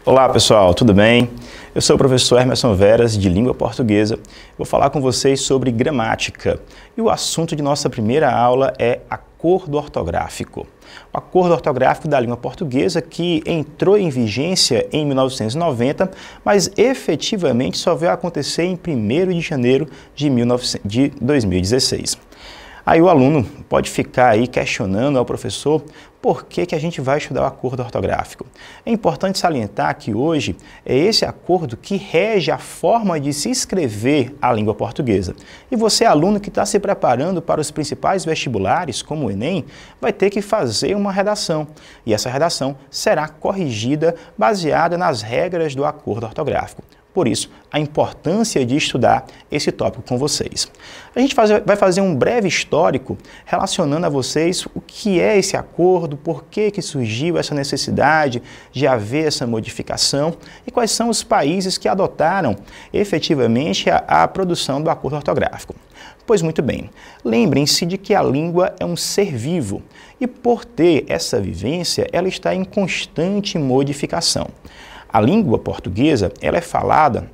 Olá pessoal, tudo bem? Eu sou o professor Emerson Veras, de Língua Portuguesa. Vou falar com vocês sobre gramática. E o assunto de nossa primeira aula é acordo ortográfico. O acordo ortográfico da língua portuguesa que entrou em vigência em 1990, mas efetivamente só veio acontecer em 1º de janeiro de 2016. Aí o aluno pode ficar aí questionando ao professor por que a gente vai estudar o acordo ortográfico. É importante salientar que hoje é esse acordo que rege a forma de se escrever a língua portuguesa. E você, aluno que está se preparando para os principais vestibulares, como o Enem, vai ter que fazer uma redação. E essa redação será corrigida baseada nas regras do acordo ortográfico. Por isso, a importância de estudar esse tópico com vocês. A gente vai fazer um breve histórico relacionando a vocês o que é esse acordo, por que surgiu essa necessidade de haver essa modificação e quais são os países que adotaram efetivamente a produção do acordo ortográfico. Pois muito bem, lembrem-se de que a língua é um ser vivo e por ter essa vivência, ela está em constante modificação. A língua portuguesa ela é falada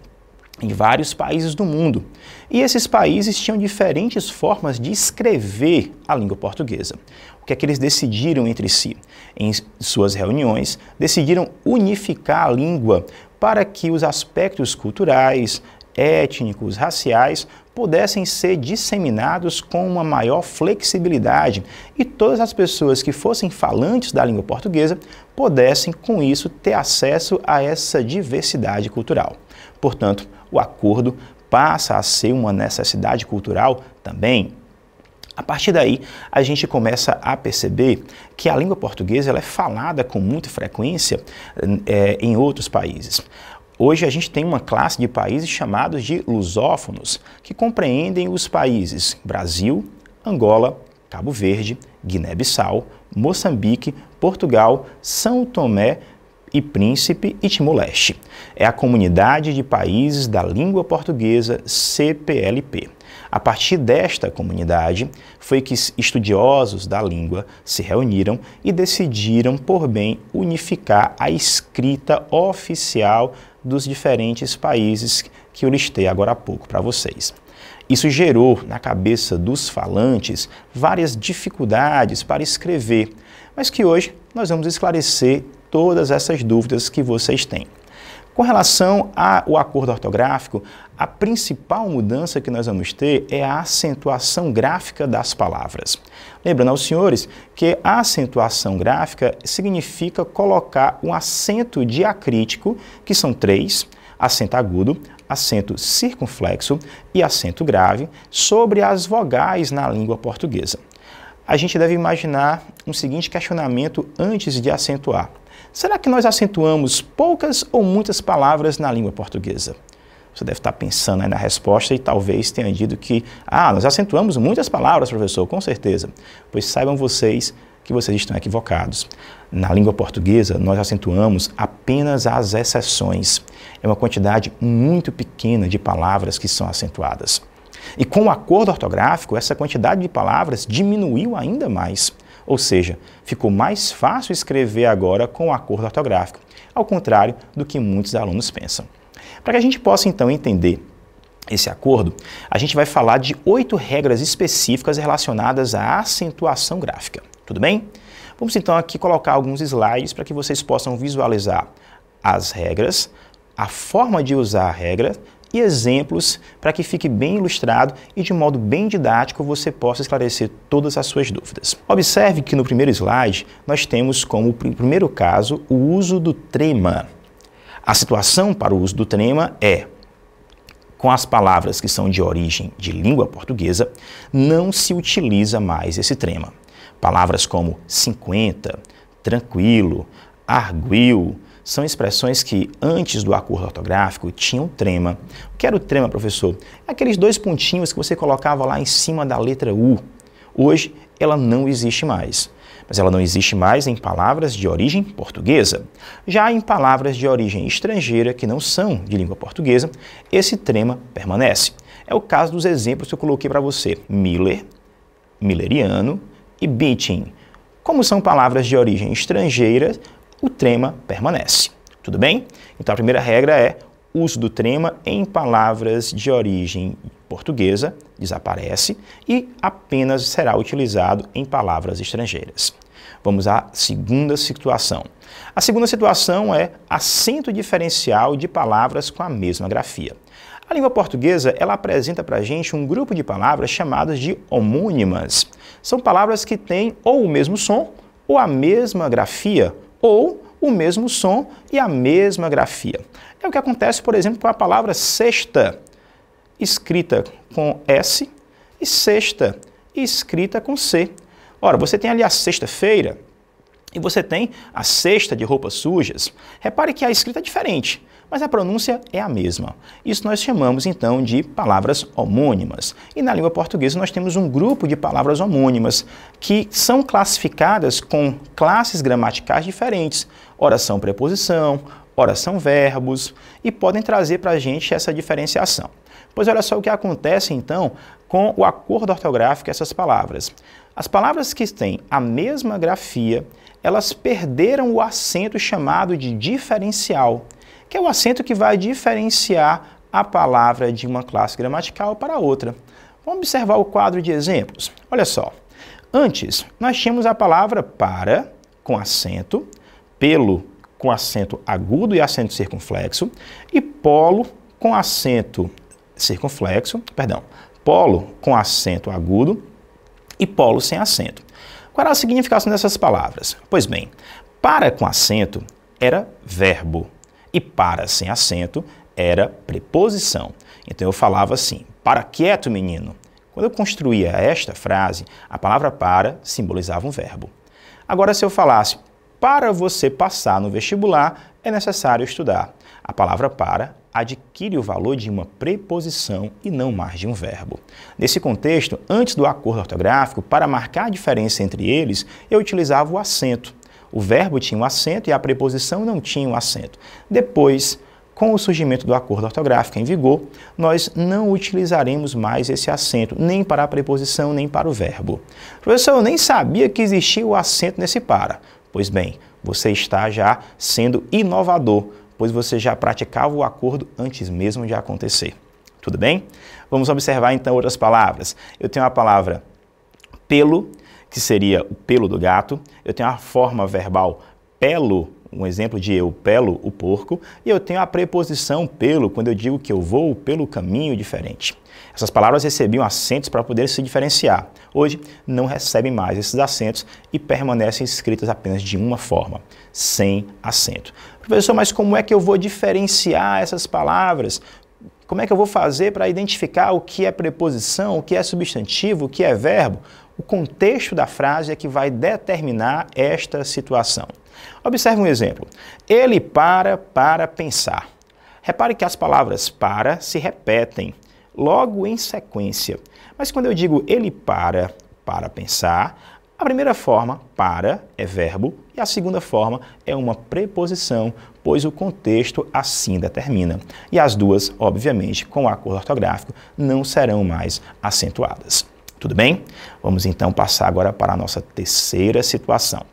em vários países do mundo e esses países tinham diferentes formas de escrever a língua portuguesa. O que é que eles decidiram entre si? Em suas reuniões, decidiram unificar a língua para que os aspectos culturais, étnicos, raciais pudessem ser disseminados com uma maior flexibilidade e todas as pessoas que fossem falantes da língua portuguesa pudessem, com isso, ter acesso a essa diversidade cultural. Portanto, o acordo passa a ser uma necessidade cultural também. A partir daí, a gente começa a perceber que a língua portuguesa ela é falada com muita frequência em outros países. Hoje a gente tem uma classe de países chamados de lusófonos, que compreendem os países Brasil, Angola, Cabo Verde, Guiné-Bissau, Moçambique, Portugal, São Tomé e Príncipe e Timor-Leste. É a Comunidade de Países da Língua Portuguesa, CPLP. A partir desta comunidade foi que estudiosos da língua se reuniram e decidiram por bem unificar a escrita oficial dos diferentes países que eu listei agora há pouco para vocês. Isso gerou na cabeça dos falantes várias dificuldades para escrever, mas que hoje nós vamos esclarecer todas essas dúvidas que vocês têm. Com relação ao acordo ortográfico, a principal mudança que nós vamos ter é a acentuação gráfica das palavras. Lembrando aos senhores que a acentuação gráfica significa colocar um acento diacrítico, que são 3, acento agudo, acento circunflexo e acento grave, sobre as vogais na língua portuguesa. A gente deve imaginar um seguinte questionamento antes de acentuar. Será que nós acentuamos poucas ou muitas palavras na língua portuguesa? Você deve estar pensando aí na resposta e talvez tenha dito que nós acentuamos muitas palavras, professor, com certeza. Pois saibam vocês que vocês estão equivocados. Na língua portuguesa, nós acentuamos apenas as exceções. É uma quantidade muito pequena de palavras que são acentuadas. E com o acordo ortográfico, essa quantidade de palavras diminuiu ainda mais. Ou seja, ficou mais fácil escrever agora com o acordo ortográfico, ao contrário do que muitos alunos pensam. Para que a gente possa então entender esse acordo, a gente vai falar de 8 regras específicas relacionadas à acentuação gráfica. Tudo bem? Vamos então aqui colocar alguns slides para que vocês possam visualizar as regras, a forma de usar a regra e exemplos para que fique bem ilustrado e de modo bem didático você possa esclarecer todas as suas dúvidas. Observe que no primeiro slide nós temos como primeiro caso o uso do trema. A situação para o uso do trema é: com as palavras que são de origem de língua portuguesa, não se utiliza mais esse trema. Palavras como 50, tranquilo, arguil, são expressões que, antes do acordo ortográfico, tinham trema. O que era o trema, professor? Aqueles 2 pontinhos que você colocava lá em cima da letra U. Hoje, ela não existe mais. Mas ela não existe mais em palavras de origem portuguesa. Já em palavras de origem estrangeira, que não são de língua portuguesa, esse trema permanece. É o caso dos exemplos que eu coloquei para você. Miller, milleriano e beating. Como são palavras de origem estrangeira, o trema permanece. Tudo bem? Então a primeira regra é o uso do trema em palavras de origem portuguesa desaparece e apenas será utilizado em palavras estrangeiras. Vamos à segunda situação. A segunda situação é acento diferencial de palavras com a mesma grafia. A língua portuguesa, ela apresenta para a gente um grupo de palavras chamadas de homônimas. São palavras que têm ou o mesmo som, ou a mesma grafia, ou o mesmo som e a mesma grafia. É o que acontece, por exemplo, com a palavra sexta, escrita com S, e sexta, escrita com C. Ora, você tem ali a sexta-feira e você tem a cesta de roupas sujas. Repare que a escrita é diferente, mas a pronúncia é a mesma. Isso nós chamamos, então, de palavras homônimas. E na língua portuguesa nós temos um grupo de palavras homônimas que são classificadas com classes gramaticais diferentes. Ora são preposição, ora são verbos, e podem trazer para a gente essa diferenciação. Pois olha só o que acontece, então, com o acordo ortográfico dessas palavras. As palavras que têm a mesma grafia, elas perderam o acento chamado de diferencial, que é o acento que vai diferenciar a palavra de uma classe gramatical para outra. Vamos observar o quadro de exemplos. Olha só. Antes, nós tínhamos a palavra para, com acento, pelo, com acento agudo e acento circunflexo, e polo, com acento circunflexo, polo com acento agudo e polo sem acento. Qual era a significação dessas palavras? Pois bem, para com acento era verbo e para sem acento era preposição. Então eu falava assim, para quieto menino. Quando eu construía esta frase, a palavra para simbolizava um verbo. Agora se eu falasse, para você passar no vestibular é necessário estudar. A palavra para adquire o valor de uma preposição e não mais de um verbo. Nesse contexto, antes do acordo ortográfico, para marcar a diferença entre eles, eu utilizava o acento. O verbo tinha um acento e a preposição não tinha um acento. Depois, com o surgimento do acordo ortográfico em vigor, nós não utilizaremos mais esse acento, nem para a preposição, nem para o verbo. Professor, eu nem sabia que existia o acento nesse para. Pois bem, você está já sendo inovador, pois você já praticava o acordo antes mesmo de acontecer. Tudo bem? Vamos observar então outras palavras. Eu tenho a palavra pelo, que seria o pelo do gato. Eu tenho a forma verbal pelo, um exemplo de eu pelo o porco. E eu tenho a preposição pelo, quando eu digo que eu vou pelo caminho diferente. Essas palavras recebiam acentos para poder se diferenciar. Hoje, não recebem mais esses acentos e permanecem escritas apenas de uma forma, sem acento. Professor, mas como é que eu vou diferenciar essas palavras? Como é que eu vou fazer para identificar o que é preposição, o que é substantivo, o que é verbo? O contexto da frase é que vai determinar esta situação. Observe um exemplo. Ele para pensar. Repare que as palavras para se repetem logo em sequência. Mas quando eu digo ele para pensar, a primeira forma, para, é verbo, e a segunda forma é uma preposição, pois o contexto assim determina. E as duas, obviamente, com o acordo ortográfico, não serão mais acentuadas. Tudo bem? Vamos então passar agora para a nossa terceira situação.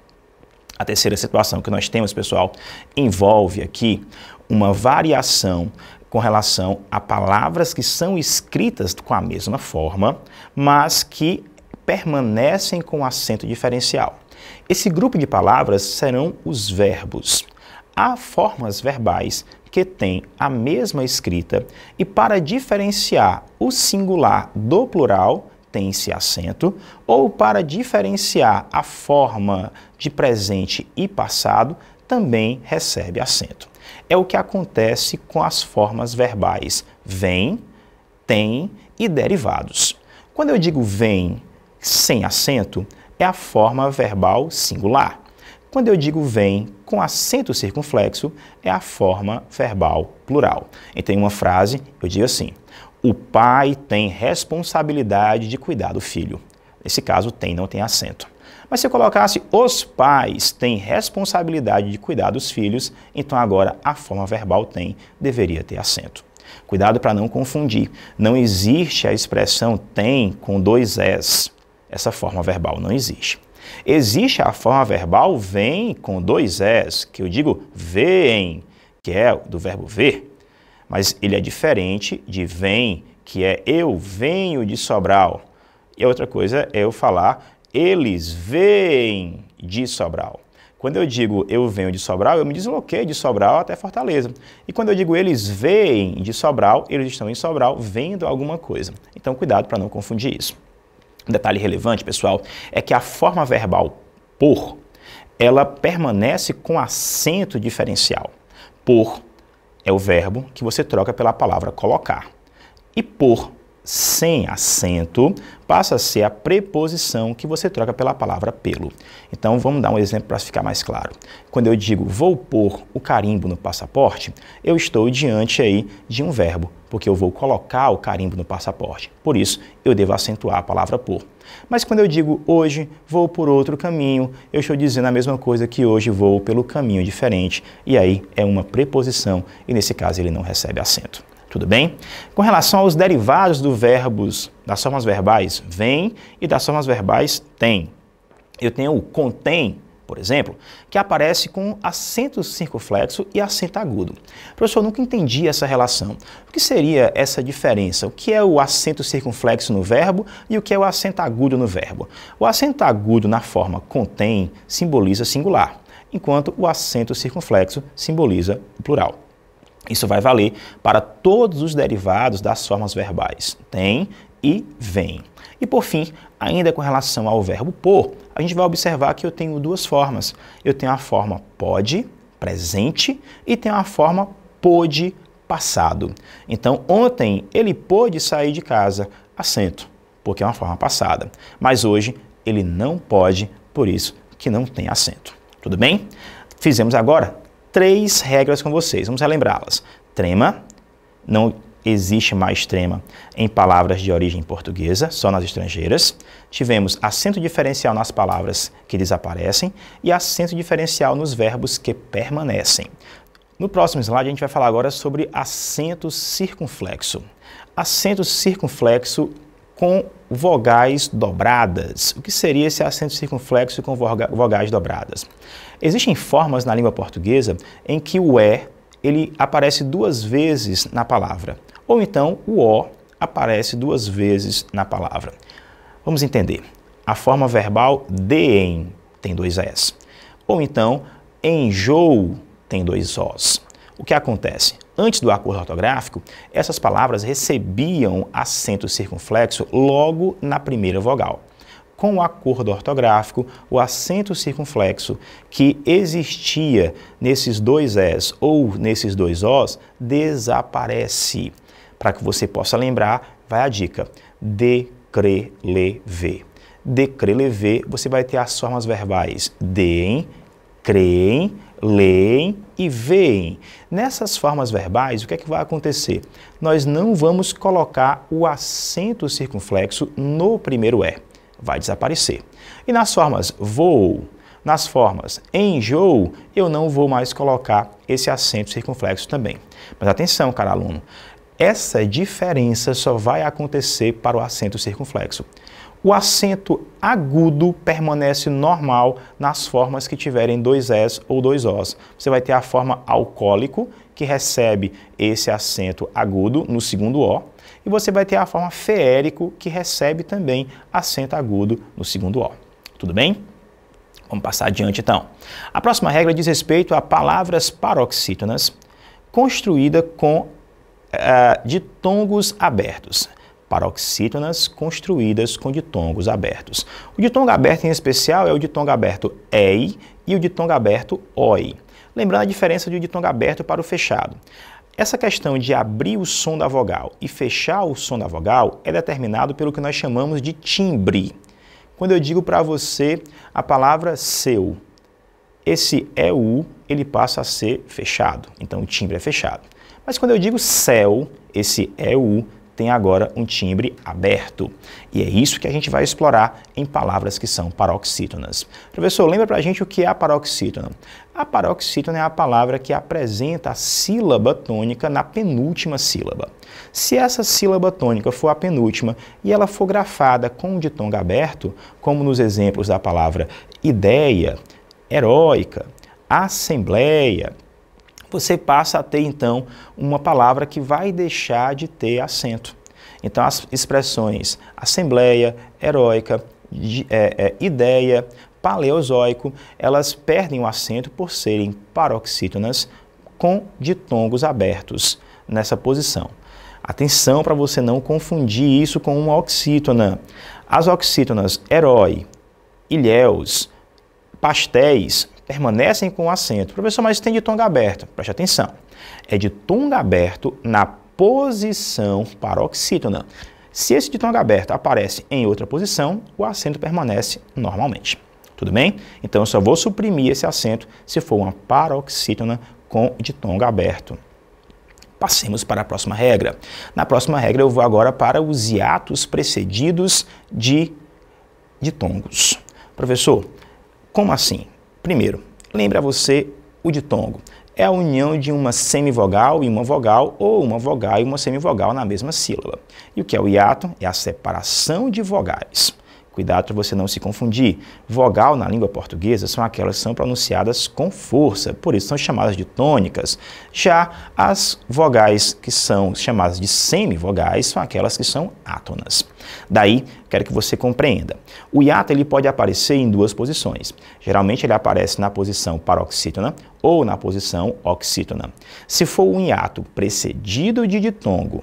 A terceira situação que nós temos, pessoal, envolve aqui uma variação com relação a palavras que são escritas com a mesma forma, mas que permanecem com acento diferencial. Esse grupo de palavras serão os verbos. Há formas verbais que têm a mesma escrita e para diferenciar o singular do plural, tem-se acento, ou para diferenciar a forma de presente e passado, também recebe acento. É o que acontece com as formas verbais vem, tem e derivados. Quando eu digo vem sem acento, é a forma verbal singular. Quando eu digo vem com acento circunflexo, é a forma verbal plural. Então, em uma frase, eu digo assim, o pai tem responsabilidade de cuidar do filho. Nesse caso, tem, não tem acento. Mas se eu colocasse os pais têm responsabilidade de cuidar dos filhos, então agora a forma verbal tem deveria ter acento. Cuidado para não confundir. Não existe a expressão tem com dois S. Essa forma verbal não existe. Existe a forma verbal vem com dois S, que eu digo vem, que é do verbo ver, mas ele é diferente de vem, que é eu venho de Sobral. E a outra coisa é eu falar eles vêm de Sobral. Quando eu digo eu venho de Sobral, eu me desloquei de Sobral até Fortaleza. E quando eu digo eles vêm de Sobral, eles estão em Sobral vendo alguma coisa. Então, cuidado para não confundir isso. Um detalhe relevante, pessoal, é que a forma verbal por, ela permanece com acento diferencial. Por é o verbo que você troca pela palavra colocar. E por sem acento passa a ser a preposição que você troca pela palavra pelo. Então vamos dar um exemplo para ficar mais claro. Quando eu digo vou pôr o carimbo no passaporte, eu estou diante aí de um verbo, porque eu vou colocar o carimbo no passaporte. Por isso eu devo acentuar a palavra por. Mas quando eu digo hoje vou por outro caminho, eu estou dizendo a mesma coisa que hoje vou pelo caminho diferente. E aí é uma preposição e nesse caso ele não recebe acento. Tudo bem? Com relação aos derivados dos verbos, das formas verbais vem e das formas verbais tem. Eu tenho o contém, por exemplo, que aparece com acento circunflexo e acento agudo. Professor, eu nunca entendi essa relação. O que seria essa diferença? O que é o acento circunflexo no verbo e o que é o acento agudo no verbo? O acento agudo na forma contém simboliza singular, enquanto o acento circunflexo simboliza o plural. Isso vai valer para todos os derivados das formas verbais tem e vem. E por fim, ainda com relação ao verbo pôr, a gente vai observar que eu tenho duas formas. Eu tenho a forma pode, presente, e tenho a forma pôde, passado. Então, ontem ele pôde sair de casa, acento, porque é uma forma passada. Mas hoje ele não pode, por isso que não tem acento. Tudo bem? Fizemos agora 3 regras com vocês, vamos relembrá-las. Trema, não existe mais trema em palavras de origem portuguesa, só nas estrangeiras. Tivemos acento diferencial nas palavras que desaparecem e acento diferencial nos verbos que permanecem. No próximo slide a gente vai falar agora sobre acento circunflexo. Acento circunflexo com vogais dobradas. O que seria esse acento circunflexo com vogais dobradas? Existem formas na língua portuguesa em que o ele aparece 2 vezes na palavra, ou então o O aparece 2 vezes na palavra. Vamos entender. A forma verbal deem tem 2 Es, ou então enjoo tem 2 Os. O que acontece? Antes do acordo ortográfico, essas palavras recebiam acento circunflexo logo na primeira vogal. Com o acordo ortográfico, o acento circunflexo que existia nesses 2 Es ou nesses 2 Os desaparece. Para que você possa lembrar, vai a dica: decrelever. Decrelever, você vai ter as formas verbais deem, creem, leem e veem. Nessas formas verbais, o que é que vai acontecer? Nós não vamos colocar o acento circunflexo no primeiro E. Vai desaparecer. E nas formas vou, nas formas enjoo, eu não vou mais colocar esse acento circunflexo também. Mas atenção, cara aluno, essa diferença só vai acontecer para o acento circunflexo. O acento agudo permanece normal nas formas que tiverem 2 Es ou 2 Os. Você vai ter a forma alcoólico, que recebe esse acento agudo no segundo O, e você vai ter a forma feérico, que recebe também acento agudo no segundo O. Tudo bem? Vamos passar adiante então. A próxima regra diz respeito a palavras paroxítonas construídas com ditongos abertos. Paroxítonas construídas com ditongos abertos. O ditongo aberto em especial é o ditongo aberto EI e o ditongo aberto OI. Lembrando a diferença do ditongo aberto para o fechado. Essa questão de abrir o som da vogal e fechar o som da vogal é determinado pelo que nós chamamos de timbre. Quando eu digo para você a palavra seu, esse EU, ele passa a ser fechado, então o timbre é fechado. Mas quando eu digo céu, esse EU tem agora um timbre aberto. E é isso que a gente vai explorar em palavras que são paroxítonas. Professor, lembra pra gente o que é a paroxítona? A paroxítona é a palavra que apresenta a sílaba tônica na penúltima sílaba. Se essa sílaba tônica for a penúltima e ela for grafada com um ditongo aberto, como nos exemplos da palavra ideia, heróica, assembleia, você passa a ter, então, uma palavra que vai deixar de ter acento. Então, as expressões assembleia, heróica, ideia, paleozoico, elas perdem o acento por serem paroxítonas com ditongos abertos nessa posição. Atenção para você não confundir isso com uma oxítona. As oxítonas herói, ilhéus, pastéis permanecem com o acento. Professor, mas tem ditongo aberto. Preste atenção. É ditongo aberto na posição paroxítona. Se esse ditongo aberto aparece em outra posição, o acento permanece normalmente. Tudo bem? Então, eu só vou suprimir esse acento se for uma paroxítona com ditongo aberto. Passemos para a próxima regra. Na próxima regra, eu vou agora para os hiatos precedidos de ditongos. Professor, como assim? Primeiro, lembra você o ditongo. É a união de uma semivogal e uma vogal, ou uma vogal e uma semivogal na mesma sílaba. E o que é o hiato? É a separação de vogais. Cuidado para você não se confundir. Vogal na língua portuguesa são aquelas que são pronunciadas com força, por isso são chamadas de tônicas. Já as vogais que são chamadas de semivogais são aquelas que são átonas. Daí, quero que você compreenda. O hiato ele pode aparecer em duas posições. Geralmente ele aparece na posição paroxítona ou na posição oxítona. Se for um hiato precedido de ditongo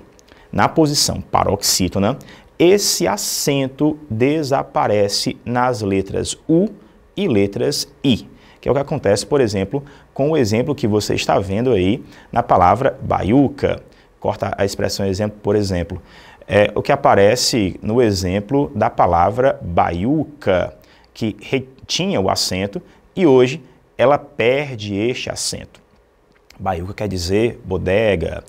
na posição paroxítona, esse acento desaparece nas letras U e letras I, que é o que acontece, por exemplo, com o exemplo que você está vendo aí na palavra baiuca. Corta a expressão exemplo, por exemplo. É o que aparece no exemplo da palavra baiuca, que retinha o acento e hoje ela perde este acento. Baiuca quer dizer bodega,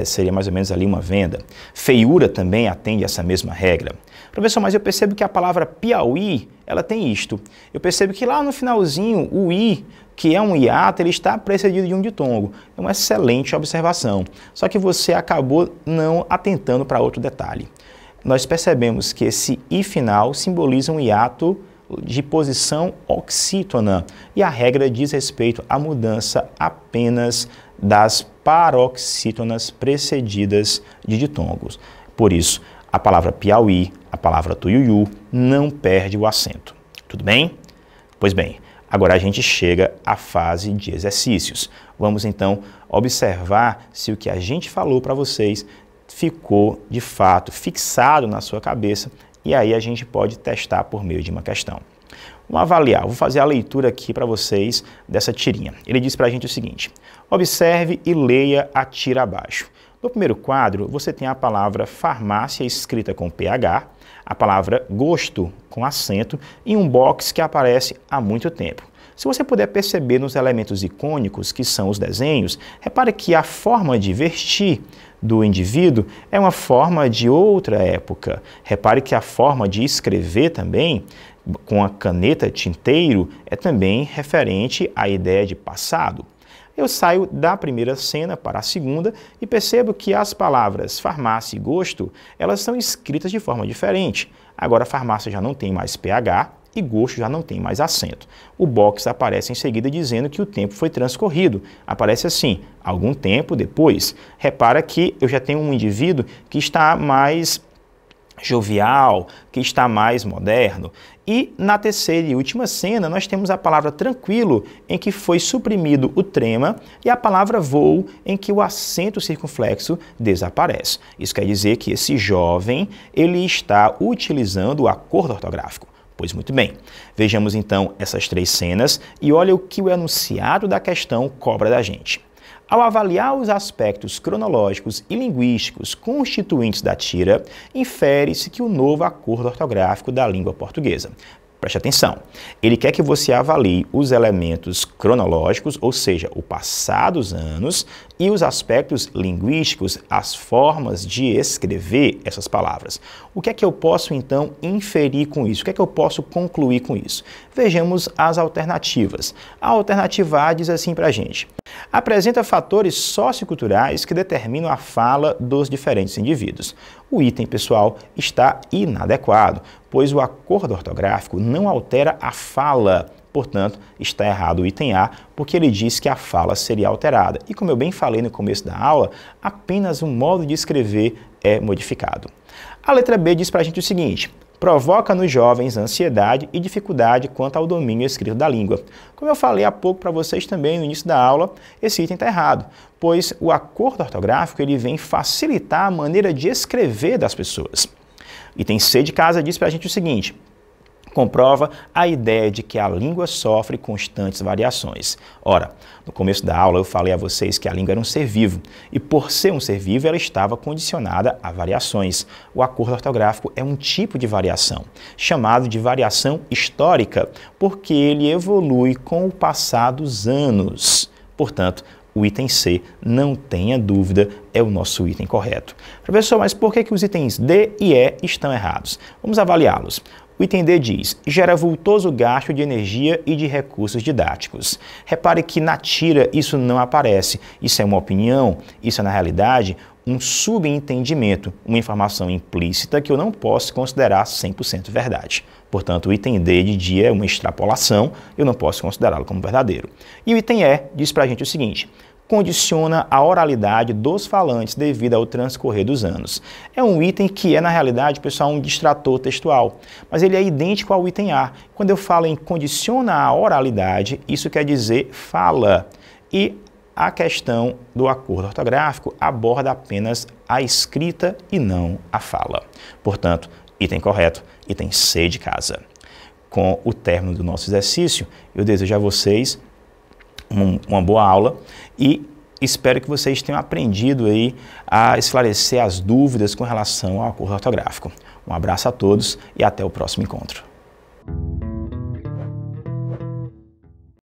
seria mais ou menos ali uma venda. Feiura também atende a essa mesma regra. Professor, mas eu percebo que a palavra Piauí, ela tem isto. Eu percebo que lá no finalzinho, o I, que é um hiato, ele está precedido de um ditongo. É uma excelente observação. Só que você acabou não atentando para outro detalhe. Nós percebemos que esse I final simboliza um hiato de posição oxítona e a regra diz respeito à mudança apenas das paroxítonas precedidas de ditongos. Por isso, a palavra Piauí, a palavra Tuiuiu não perde o acento. Tudo bem? Pois bem, agora a gente chega à fase de exercícios. Vamos então observar se o que a gente falou para vocês ficou de fato fixado na sua cabeça. E aí a gente pode testar por meio de uma questão. Vamos avaliar, vou fazer a leitura aqui para vocês dessa tirinha. Ele diz para a gente o seguinte: observe e leia a tira abaixo. No primeiro quadro, você tem a palavra farmácia escrita com PH, a palavra gosto com acento e um box que aparece há muito tempo. Se você puder perceber nos elementos icônicos, que são os desenhos, repare que a forma de vestir do indivíduo é uma forma de outra época. Repare que a forma de escrever também, com a caneta tinteiro, é também referente à ideia de passado. Eu saio da primeira cena para a segunda e percebo que as palavras farmácia e gosto, elas são escritas de forma diferente. Agora, farmácia já não tem mais PH, e gosto já não tem mais acento. O box aparece em seguida dizendo que o tempo foi transcorrido. Aparece assim, algum tempo depois. Repara que eu já tenho um indivíduo que está mais jovial, que está mais moderno. E na terceira e última cena, nós temos a palavra tranquilo, em que foi suprimido o trema, e a palavra voo, em que o acento circunflexo desaparece. Isso quer dizer que esse jovem, ele está utilizando o acordo ortográfico. Pois muito bem, vejamos então essas três cenas e olha o que o enunciado da questão cobra da gente. Ao avaliar os aspectos cronológicos e linguísticos constituintes da tira, infere-se que o novo acordo ortográfico da língua portuguesa. Preste atenção, ele quer que você avalie os elementos cronológicos, ou seja, o passar dos anos, e os aspectos linguísticos, as formas de escrever essas palavras. O que é que eu posso, então, inferir com isso? O que é que eu posso concluir com isso? Vejamos as alternativas. A alternativa A diz assim para a gente: apresenta fatores socioculturais que determinam a fala dos diferentes indivíduos. O item, pessoal, está inadequado, pois o acordo ortográfico não altera a fala Portanto, está errado o item A, porque ele diz que a fala seria alterada. E como eu bem falei no começo da aula, apenas um modo de escrever é modificado. A letra B diz para a gente o seguinte: provoca nos jovens ansiedade e dificuldade quanto ao domínio escrito da língua. Como eu falei há pouco para vocês também no início da aula, esse item está errado, pois o acordo ortográfico ele vem facilitar a maneira de escrever das pessoas. Item C de casa diz para a gente o seguinte: comprova a ideia de que a língua sofre constantes variações. Ora, no começo da aula eu falei a vocês que a língua era um ser vivo, e por ser um ser vivo ela estava condicionada a variações. O acordo ortográfico é um tipo de variação, chamado de variação histórica, porque ele evolui com o passar dos anos. Portanto, o item C, não tenha dúvida, é o nosso item correto. Professor, mas por que os itens D e E estão errados? Vamos avaliá-los. O item D diz: gera vultoso gasto de energia e de recursos didáticos. Repare que na tira isso não aparece. Isso é uma opinião, isso é na realidade um subentendimento, uma informação implícita que eu não posso considerar 100% verdade. Portanto, o item D de dia é uma extrapolação, eu não posso considerá-lo como verdadeiro. E o item E diz para a gente o seguinte: condiciona a oralidade dos falantes devido ao transcorrer dos anos. É um item que é, na realidade, pessoal, um distrator textual, mas ele é idêntico ao item A. Quando eu falo em condiciona a oralidade, isso quer dizer fala. E a questão do acordo ortográfico aborda apenas a escrita e não a fala. Portanto, item correto, item C de casa. Com o término do nosso exercício, eu desejo a vocês uma boa aula e espero que vocês tenham aprendido aí a esclarecer as dúvidas com relação ao acordo ortográfico. Um abraço a todos e até o próximo encontro.